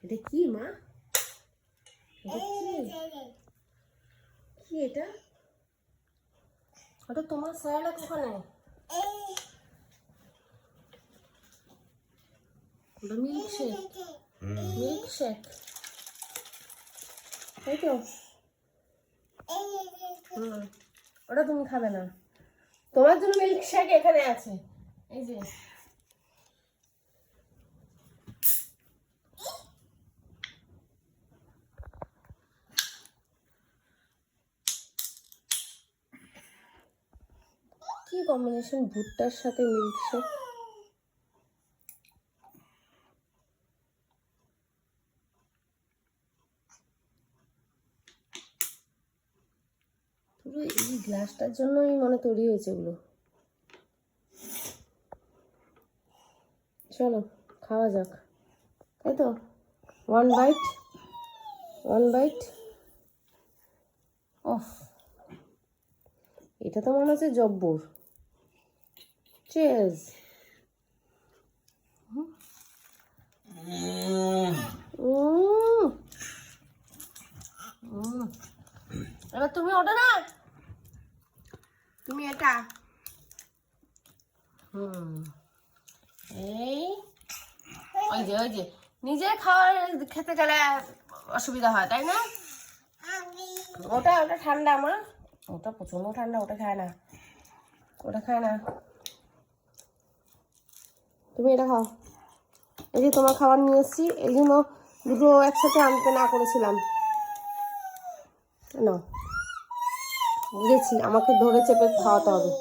এটা কি মা? এটা কি এটা? ওটা তোমার স্যালাড ওখানে? ওটা মিল্কশেক। মিল্কশেক তাই তো? ওটা তুমি খাবে না, তোমার জন্য মিল্কশেক এখানে আছে। এই যে কি কম্বিনেশন, ভুট্টার সাথে মিল্কশেক। পুরো এই গ্লাসটার জন্যই মনে তৈরি হয়েছে এগুলো। চলো খাওয়া যাক, তাই তো? One bite, one bite. অফ, এটা তো মনে হচ্ছে জব্বর। চিয়ার্স। এবার তুমি ওটা না, তুমি এটা। এই ওই যে ওই যে নিজে খাওয়ার খেতে গেলে অসুবিধা হয়, তাই না? ওটা ওটা ঠান্ডা আমার, ওটা প্রচন্ড ঠান্ডা, ওটা খায় না, ওটা খায় না। তুমি এটা খাও। এই যে তোমার খাবার নিয়ে এসেছি, এই জন্য দুটো একসাথে আনতে না করেছিলাম। না বুঝেছি, আমাকে ধরে চেপে খাওয়াতে হবে।